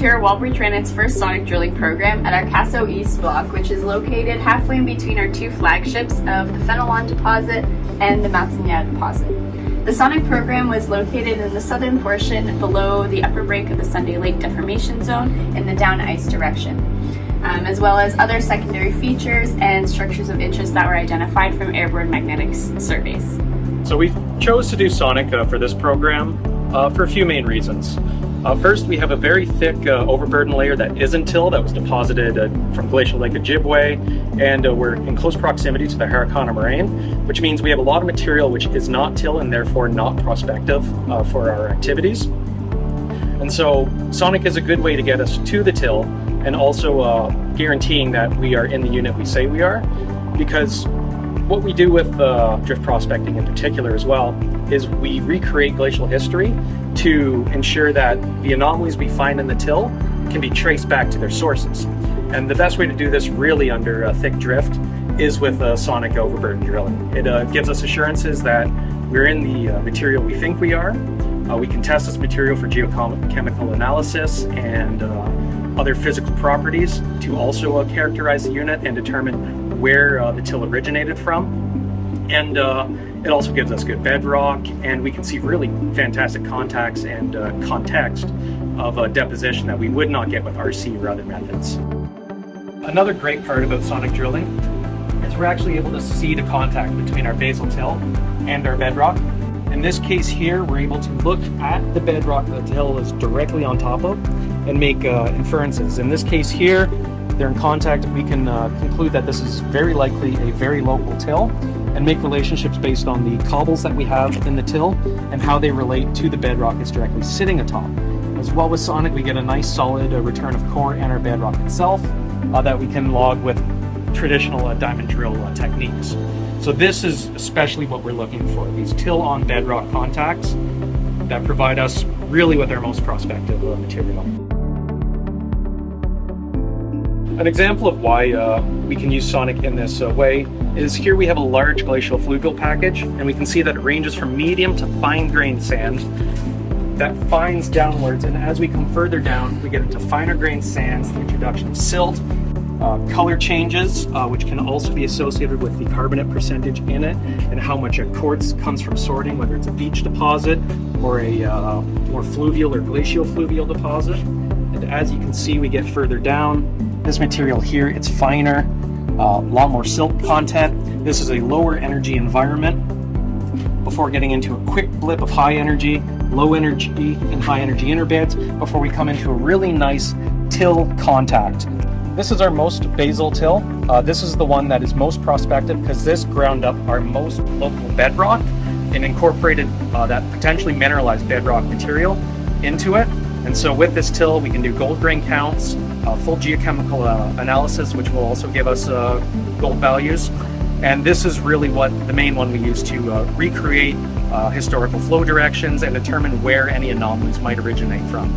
year, Wallbridge ran its first sonic drilling program at our Casault East block, which is located halfway in between our two flagships of the Fenelon deposit and the Matsignac deposit. The sonic program was located in the southern portion below the upper break of the Sunday Lake Deformation Zone in the down ice direction, as well as other secondary features and structures of interest that were identified from airborne magnetic surveys. So we chose to do sonic for this program for a few main reasons. First, we have a very thick overburden layer that isn't till that was deposited from Glacial Lake Ojibwe, and we're in close proximity to the Harricana Moraine, which means we have a lot of material which is not till and therefore not prospective for our activities. And so sonic is a good way to get us to the till and also guaranteeing that we are in the unit we say we are, because what we do with drift prospecting in particular as well is we recreate glacial history to ensure that the anomalies we find in the till can be traced back to their sources. And the best way to do this really under thick drift is with sonic overburden drilling. It gives us assurances that we're in the material we think we are. We can test this material for geochemical analysis and other physical properties to also characterize the unit and determine where the till originated from. And it also gives us good bedrock, and we can see really fantastic contacts and context of deposition that we would not get with RC or other methods. Another great part about sonic drilling is we're actually able to see the contact between our basal till and our bedrock. In this case here, we're able to look at the bedrock the till is directly on top of and make inferences. In this case here, they're in contact. We can conclude that this is very likely a very local till and make relationships based on the cobbles that we have in the till and how they relate to the bedrock it's directly sitting atop. As well with sonic, we get a nice solid return of core and our bedrock itself that we can log with traditional diamond drill techniques. So this is especially what we're looking for, these till on bedrock contacts that provide us really with our most prospective material. An example of why we can use sonic in this way is here we have a large glacial fluvial package, and we can see that it ranges from medium to fine-grained sand that fines downwards, and as we come further down we get into finer grained sands, the introduction of silt, color changes, which can also be associated with the carbonate percentage in it and how much quartz comes from sorting, whether it's a beach deposit or a more fluvial or glacial fluvial deposit. And as you can see, we get further down, this material here, it's finer, a lot more silt content. This is a lower energy environment before getting into a quick blip of high energy, low energy, and high energy interbeds before we come into a really nice till contact. This is our most basal till. This is the one that is most prospective because this ground up our most local bedrock and incorporated that potentially mineralized bedrock material into it. And so with this till, we can do gold grain counts, full geochemical analysis, which will also give us gold values. And this is really what the main one we use to recreate historical flow directions and determine where any anomalies might originate from.